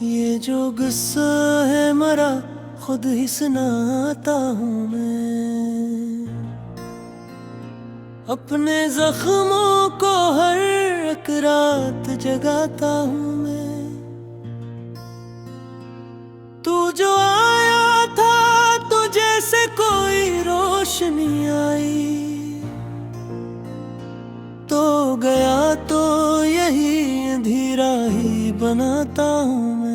ये जो गुस्सा है मरा खुद ही सुनाता हूँ मैं। अपने जख्मों को हर एक रात जगाता हूँ मैं। तू जो आया था तुझे से कोई रोशनी आई, तो गया तो यही अंधेरा ही बनाता हूँ मैं।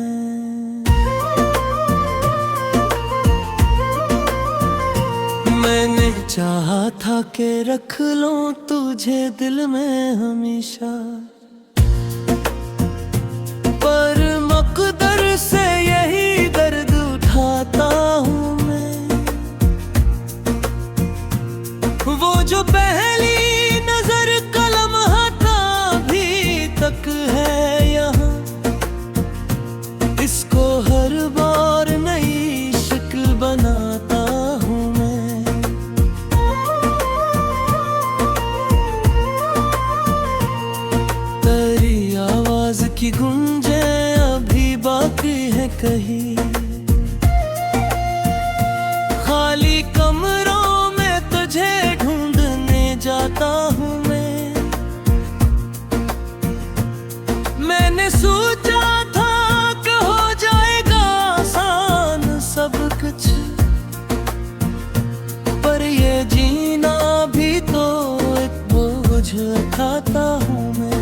मैंने चाहा था कि रख लूं तुझे दिल में हमेशा, पर मुक़द्दर से यही दर्द उठाता हूँ मैं। वो जो पहली नजर का लम्हा था अभी तक है यहाँ, इसको हर बार नई शक्ल बनाता हूँ मैं। तेरी आवाज की गूंजे अभी बाकी है कहीं, खाली कमरों में तुझे ढूंढने जाता हूँ मैं। मैंने सोचा था कि हो जाएगा आसान सब कुछ, पर ये जीना भी तो एक बोझ उठाता हूँ मैं।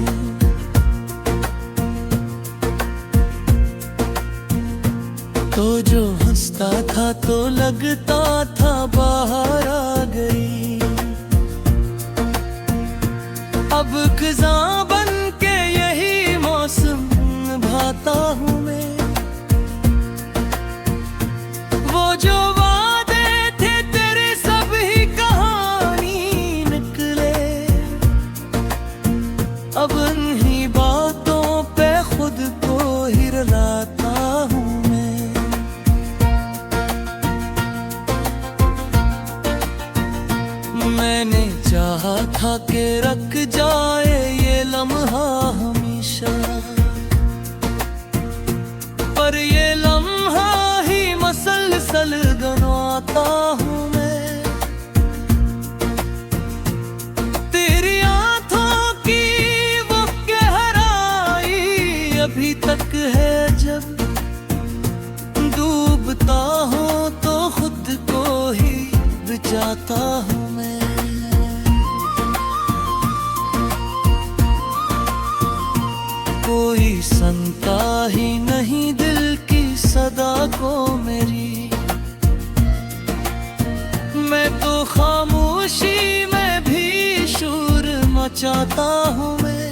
तो जो हंसता था तो लगता था बाहर आ गई, अब खज़ां बन के यही मौसम निभाता हूँ मैं। वो जो वादे थे तेरे सब ही कहानी निकले, अब इन्हीं बातों पे खुद को ही रुलाता हूँ मैं। मैंने चाहा था कि रख जाए ये लम्हा हमेशा, पर ये लम्हा ही मसलसल गनवाता हूँ मैं। तेरी आँखों की वो गहराई अभी तक है, जब डूबता हूँ तो खुद को ही बचाता हूँ मैं। कोई सुनता ही नहीं दिल की सदा को मेरी, मैं तो खामोशी में भी शोर मचाता हूँ मैं।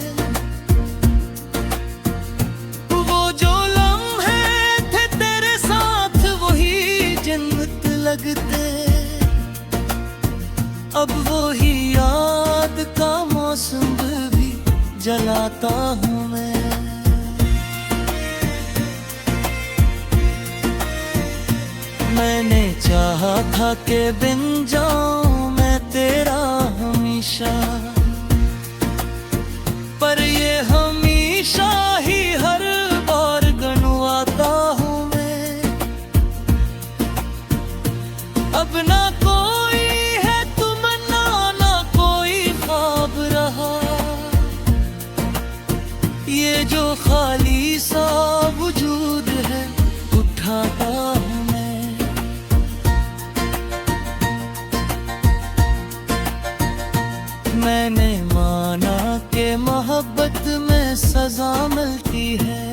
वो जो लम्हे थे तेरे साथ वही जन्नत लगते, अब वही याद का मौसम भी जलाता हूँ मैं। मैंने चाहा था कि बिन जाऊं मैं तेरा हमेशा, पर ये हमेशा ही हर बार गनवाता हूँ मैं। अब ना कोई है तमन्ना ना कोई ख्वाब रहा, ये जो खाली सा वजूद है उठाता हूँ मैं। मैंने माना कि मोहब्बत में सजा मिलती है,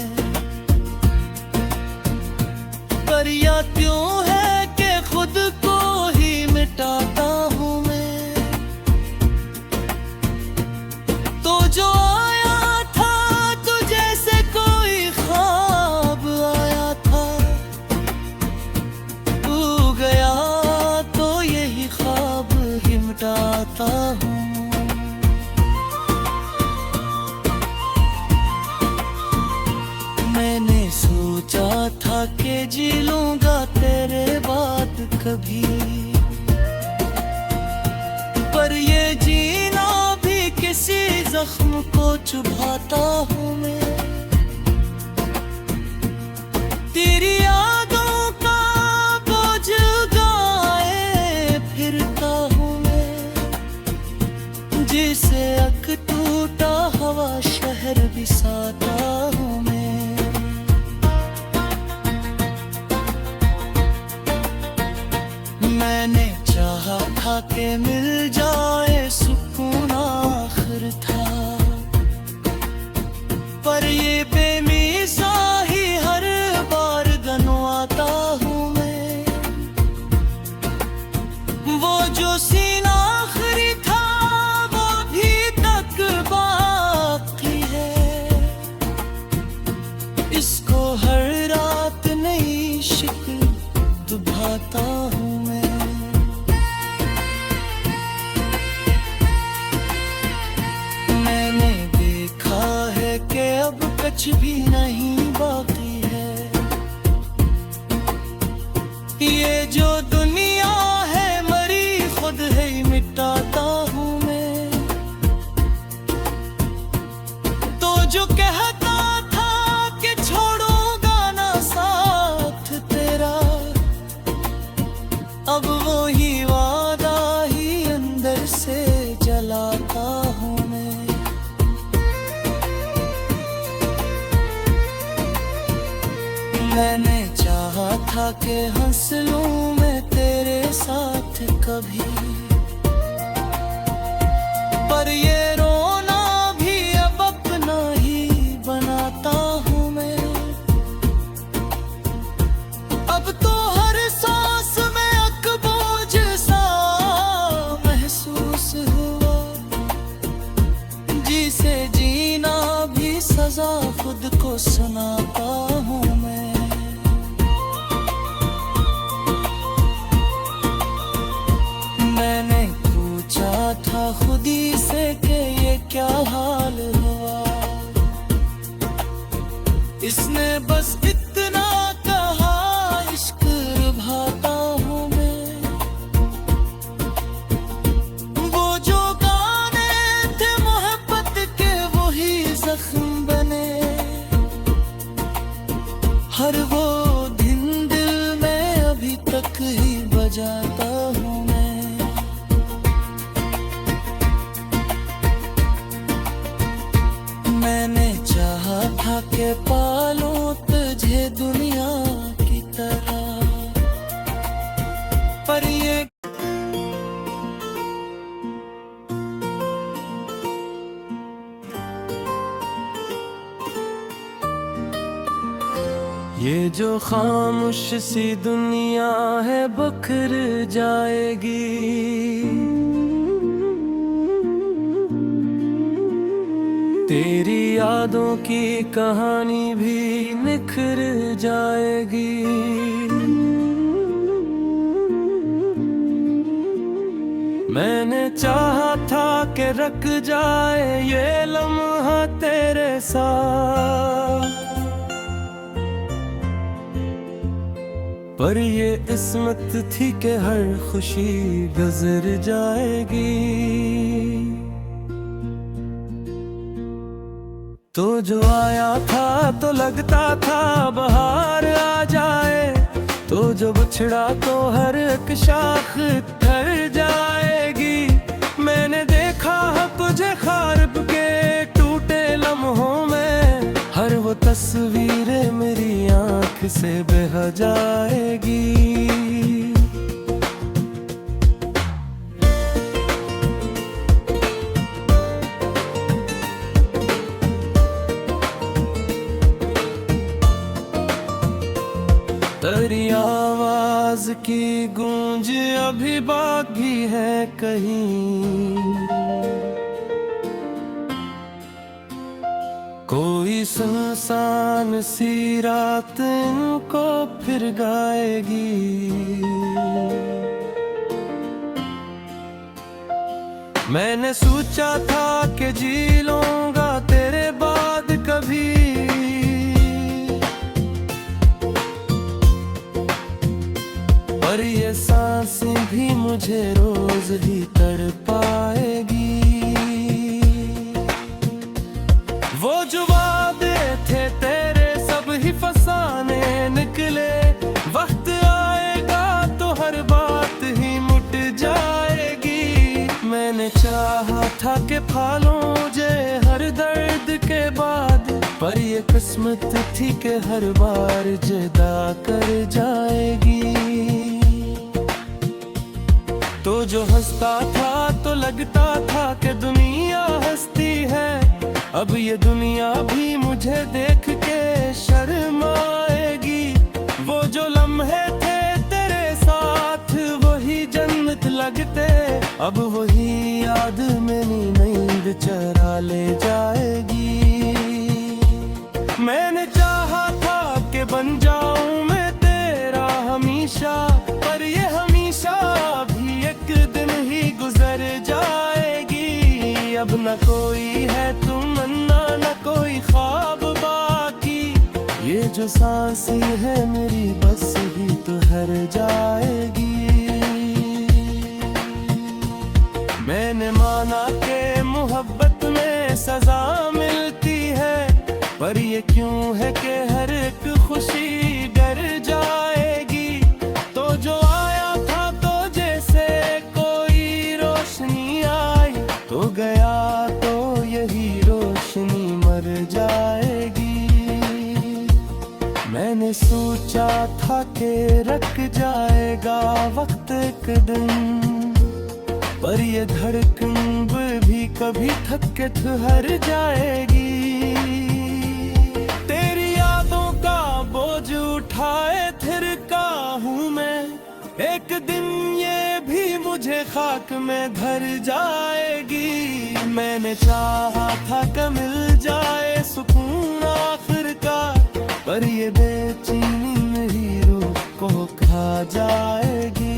पर या क्यों है कि खुद को ही मिटाता हूँ मैं। तो जो आया था तुझे से कोई ख्वाब आया था, तू गया तो यही ख्वाब ही मिटाता हूँ। मैंने सोचा था कि जी लूंगा तेरे बाद कभी, पर ये जीना भी किसी जख्म को चुभाता हूँ मैं। मैंने चाहा था कि मिल जाए सुकून आखिर था, पर ये बेमिसा ही हर बार गनवाता हूँ मैं। वो जो सीना आखिरी था वो भी तक बाकी है, इसको हर रात नई शिकल दुभाता हूँ मैं। मैंने देखा है कि अब कुछ भी नहीं बाकी है, ये जो दुनिया है मरी खुद है मिटाता हूँ मैं। तो जो कहता था कि छोड़ूंगा ना साथ तेरा, अब वो ही वादा ही अंदर से जलाता हूँ मैं। मैंने चाहा था कि हंस लूं मैं तेरे साथ कभी, पर ये रोना भी अब अपना ही बनाता हूँ मैं। अब तो हर सांस में अकबोझ सा महसूस हुआ, जिसे जीना भी सजा खुद को सुनाता हूँ मैं। मैंने पूछा था खुदी से कि ये क्या हाल हुआ, इसने बस इतना कहा इश्क रुभाता हूँ मैं। वो जो गाने थे मोहब्बत के वही जख्म बने, हर वो दिन दिल में अभी तक ही बजाता हूँ मैं। मैंने चाहा था कि पालूं तुझे दुनिया की तरह, पर ये जो खामोश सी दुनिया है बखर जाएगी, तेरी यादों की कहानी भी निखर जाएगी। मैंने चाहा था कि रख जाए ये लम्हा तेरे साथ, पर ये किस्मत थी कि हर खुशी गुजर जाएगी। तो जो आया था तो लगता था बहार आ जाए, तो जो बिछड़ा तो हर एक शाख ठर जाएगी। मैंने देखा तुझे ख्वाब के टूटे लम्हों में, हर वो तस्वीरें मेरी आँख से बह जाएगी। तेरी आवाज की गूंज अभी बाकी है कहीं, कोई सुनसान सी रात इनको फिर गाएगी। मैंने सोचा था कि जी लूंगा तेरे बाद कभी, पर ये सांसें भी मुझे रोज ही तड़पाएगी। वो जो वादे थे तेरे सब ही फसाने निकले, वक्त आएगा तो हर बात ही मुट जाएगी। मैंने चाहा था कि पालूं जे हर दर्द के बाद, पर ये किस्मत थी कि हर बार जुदा कर जाएगी। तो जो हंसता था तो लगता था कि दुनिया हंसती है, अब ये दुनिया भी मुझे देख के शर्माएगी। वो जो लम्हे थे तेरे साथ वही जन्नत लगते, अब वही याद मेरी नींद चरा ले जाएगी। मैंने चाहा था कि बन जाऊं मैं तेरा हमेशा, पर ये हमेशा भी एक दिन ही गुजर जाएगी। अब न कोई है तमन्ना न कोई ख्वाब बाकी, ये जो सांसें है मेरी बस भी तो हर जाएगी। मैंने माना कि मोहब्बत में सजा मिलती है, पर ये क्यों है कि हर एक खुशी डर जाएगी। तो जो आया था तो जैसे कोई रोशनी आई, तो गया तो यही रोशनी मर जाएगी। मैंने सोचा था कि रख जाएगा वक्त एक दिन, पर ये धड़कन भी कभी थक के ठहर जाएगी। तेरी यादों का बोझ उठाए फिर का हूँ मैं, एक दिन ये भी मुझे खाक में धर जाएगी। मैंने चाहा था कि मिल जाए सुकून आखिरकार, पर ये बेचैनी मेरी रूह को खा जाएगी।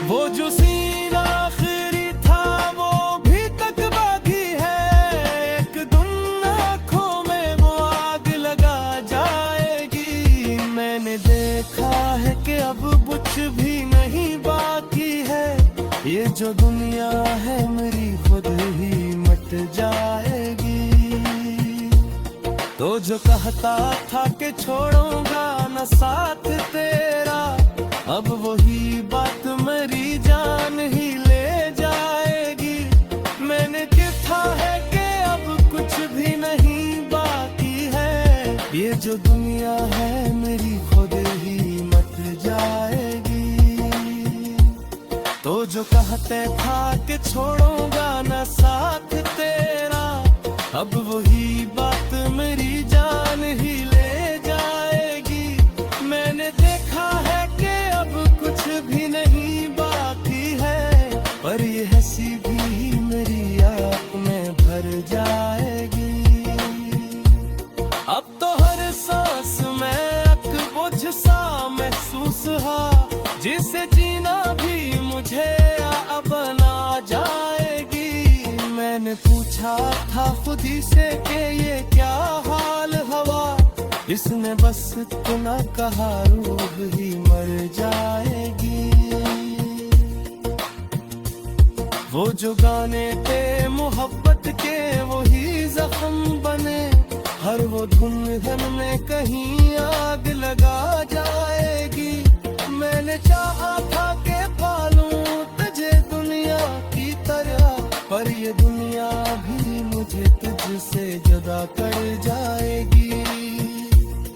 वो जो सीन आखिरी था वो भी तक बाकी है, एक दिन आँखों में वो आग लगा जाएगी। मैंने देखा है कि अब कुछ भी नहीं बाकी है, ये जो दुनिया है मेरी खुद ही मट जाएगी। तो जो कहता था कि छोड़ूंगा न साथ तेरा, अब वही बात मेरी जान ही ले जाएगी। मैंने देखा है कि अब कुछ भी नहीं बाकी है, ये जो दुनिया है मेरी खुद ही मट जाएगी। तो जो कहते था कि छोड़ूंगा न साथ तेरा, अब वही बात मेरी जान ही ले जाएगी। मैंने देखा है कि अब कुछ भी नहीं बाकी है, पर ये हंसी भी मेरी आँख में भर जाएगी। अब तो हर सांस में अकबोझ सा महसूस हा, जिसे जीना भी मुझे अब ना जाएगी। मैंने पूछा था खुद ही से कि ये क्या हाल हवा, इसने बस इतना कहा रूह ही मर जाएगी। वो जो गाने थे मोहब्बत के वही जख्म बने, हर वो धुन में कहीं आग लगा जाएगी। मैंने चाहा था कि पालूं तुझे दुनिया की तरह, पर ये दुनिया भी मुझे तुझसे जुदा कर जाएगी।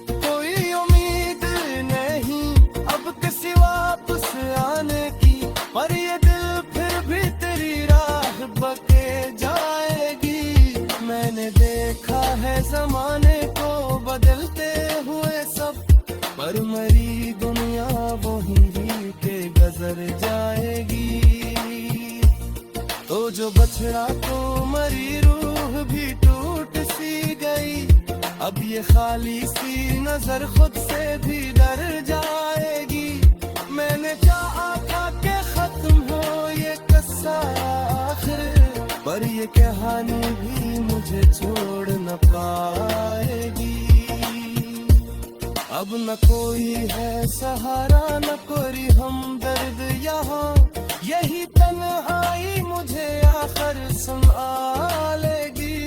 कोई उम्मीद नहीं अब किसी वापस आने की, पर ये दिल फिर भी तेरी राह बके जाएगी। मैंने देखा है जमाने को बदलते हुए सब, पर मरी दुनिया वही के गुजर जाएगी। तो जो बछड़ा तो मरी रूह भी टूट सी गई, अब ये खाली सी नजर खुद से भी डर जाएगी। मैंने चाहा था कि खत्म हो ये किस्सा आखिर, पर ये कहानी भी मुझे छोड़ न पाएगी। अब न कोई है सहारा न कोई हमदर्द यहाँ, यही तन्हाई मुझे आखिर संभालेगी।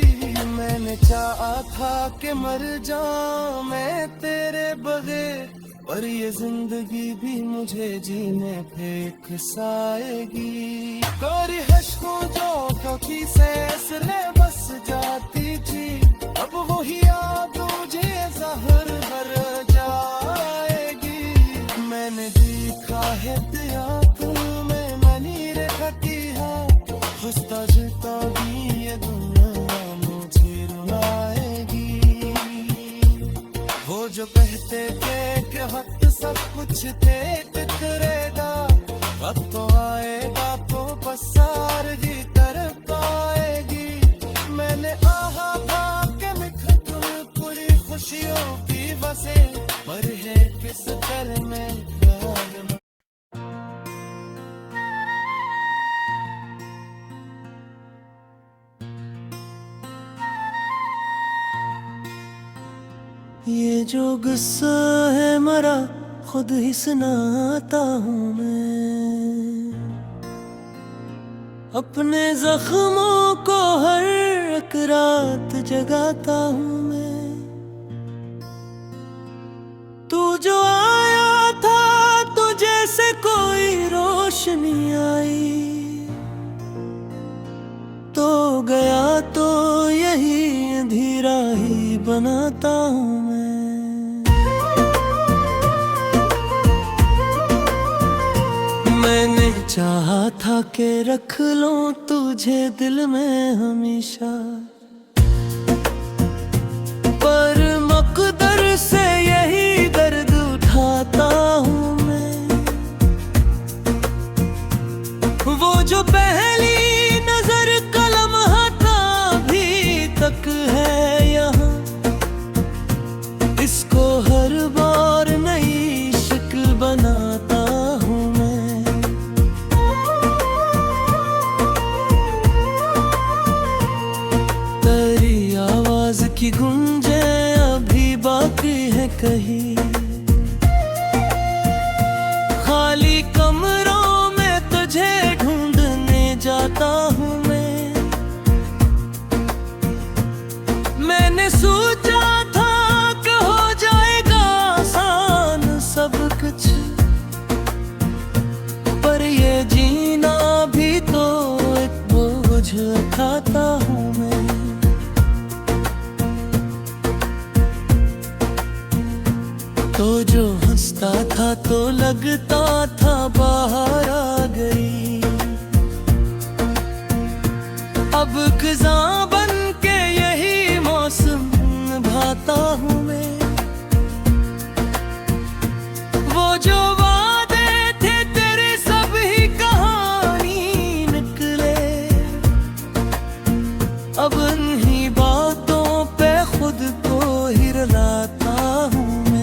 मैंने चाहा था कि मर जाऊं मैं तेरे बगैर, पर ये जिंदगी भी मुझे जीने पे खसाएगी। कोरी हश्कों जो कभी से असले बस जाती थी, अब वही याद मुझे जहर भर जाएगी। मैंने देखा है दिया तुम्हें मनी रेखती है हंसता जिता भी ये दुनिया मुझे रुलाएगी। वो जो कहते थे कि वक्त सब कुछ देख करेगा, वक्त तो आएगा तो बस सारी तरफ पाएगी। मैंने आहा भा के मिठुर पूरी खुशियों की बसे पर है किस घर में प्यार। ये जो गुस्सा है मरा खुद ही सुनाता हूँ मैं, अपने जख्मों को हर एक रात जगाता हूँ मैं। तू जो आया था तो जैसे कोई रोशनी आई, तो गया तो यही अंधेरा ही बनाता हूँ मैं। मैंने चाहा था कि रख लूं तुझे दिल में हमेशा, पर मकदर से यही दर्द उठाता हूँ मैं। वो जो पहली नजर का लम्हा था अभी तक है यहाँ, इसको हर बार नई शक्ल बनाता हूँ मैं। तेरी आवाज की गूंजे अभी बाकी है कहीं, खाली कमरों में तुझे ढूंढने जाता हूँ मैं। मैंने सोचा था कि हो जाएगा आसान सब कुछ, पर ये जीना भी तो एक बोझ उठाता हूँ मैं। तो जो हंसता था तो लगता था बाहर आ गई, अब खिज़ां बन के यही मौसम निभाता हूँ मैं। वो जो वादे थे तेरे सब ही कहानी निकले, अब इन्हीं बातों पे खुद को ही रुलाता हूँ मैं।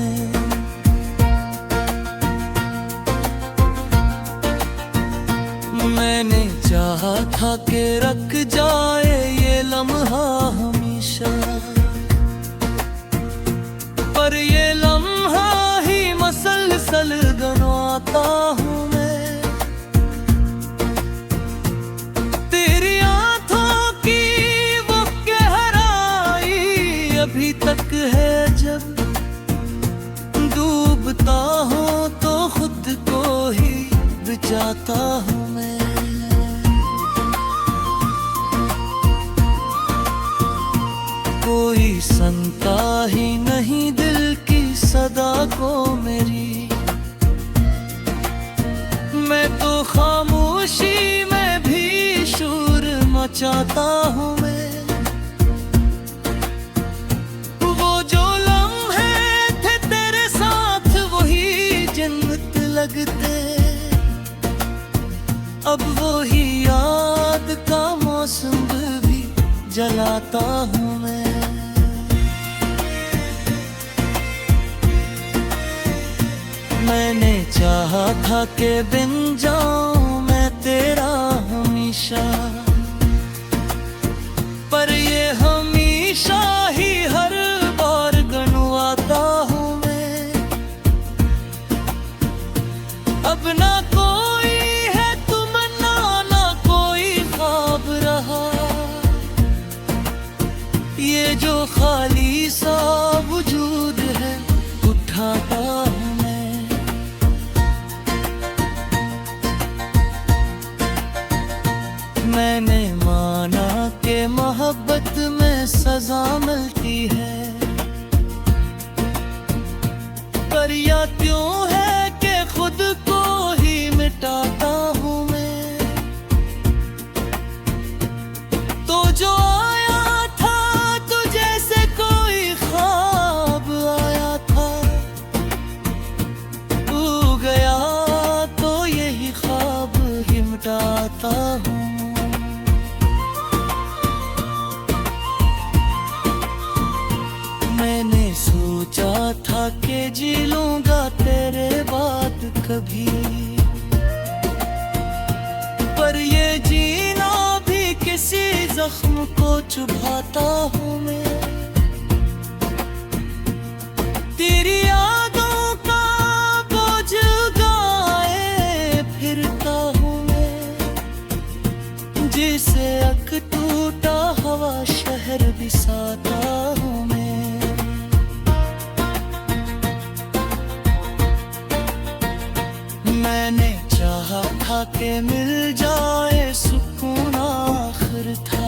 मैंने चाहा था कि रख जाए ये लम्हा हमेशा, पर ये लम्हा ही मसलसल गनवाता हूँ मैं। तेरी आंखों की वो गहराई अभी तक है, जब डूबता हूँ तो खुद को ही बचाता हूँ मैं। कोई सुनता ही नहीं दिल की सदा को मेरी, मैं तो खामोशी में भी शोर मचाता हूँ मैं। वो जो लम्हे थे तेरे साथ वही जन्नत लगते, अब वही याद का मौसम भी जलाता हूँ मैं। मैंने चाहा था कि बिन जाऊं मैं तेरा हमेशा, पर ये हमेशा ही हर बार गनवाता हूँ मैं। अब ना कोई है तमन्ना ना कोई ख्वाब रहा, ये जो खाली सा वजूद है उठाता हूँ मैं। मैंने माना कि मोहब्बत में सजा मिलती है, पर या क्यों है कि खुद पर ये जीना भी किसी जख्म को चुभाता हूँ मैं। तेरी यादों का बोझ उठाए फिरता हूँ मैं, जिसे अक टूटा हवा शहर बिसाता हूँ मैं। मैंने चाहा था कि मिल जाए सुकून आखिर था,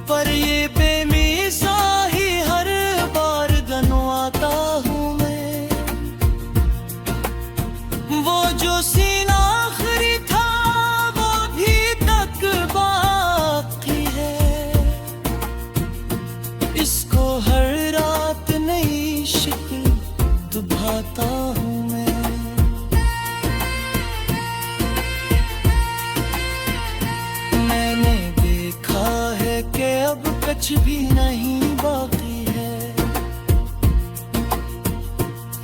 पर ये बेमिसा ही हर बार गनवाता हूँ मैं। वो जो सीना आखिरी था वो भी तक बाकी है, इसको हर रात नई शिकल दुभाता हूँ मैं। मैंने देखा है कि अब कुछ भी नहीं बाकी है,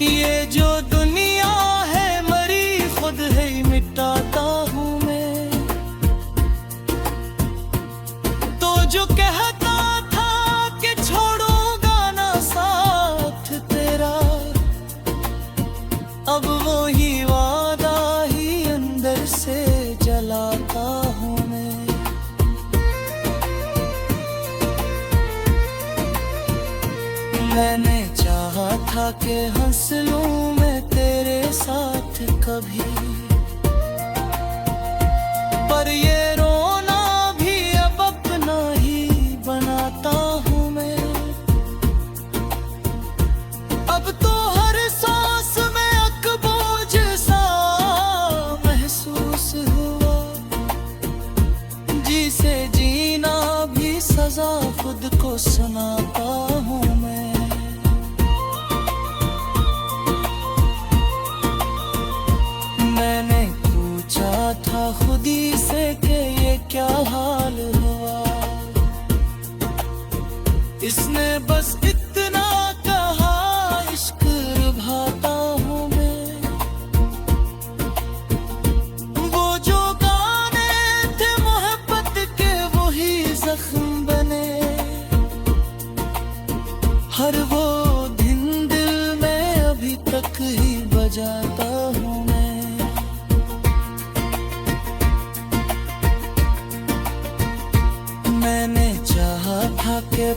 ये जो दुनिया है मरी खुद है मिटाता हूँ मैं। तो जो कहता था कि छोड़ूंगा ना साथ तेरा, अब वो ही वादा ही अंदर से जलाता हूँ मैं। मैंने चाहा था कि हंस लूं मैं तेरे साथ कभी, पर ये रोना भी अब अपना ही बनाता हूँ मैं। अब तो हर सांस में एक बोझ सा महसूस हुआ, जिसे जीना भी सजा खुद को सुनाता हूँ मैं। मैंने पूछा था खुदी से कि ये क्या हाल हुआ, इसने बस इतना कहा इश्क रुभाता हूँ मैं। वो जो गाने थे मोहब्बत के वही जख्म बने, हर वो दिन दिल में अभी तक ही बजाता हूँ मैं। मैंने चाहा था कि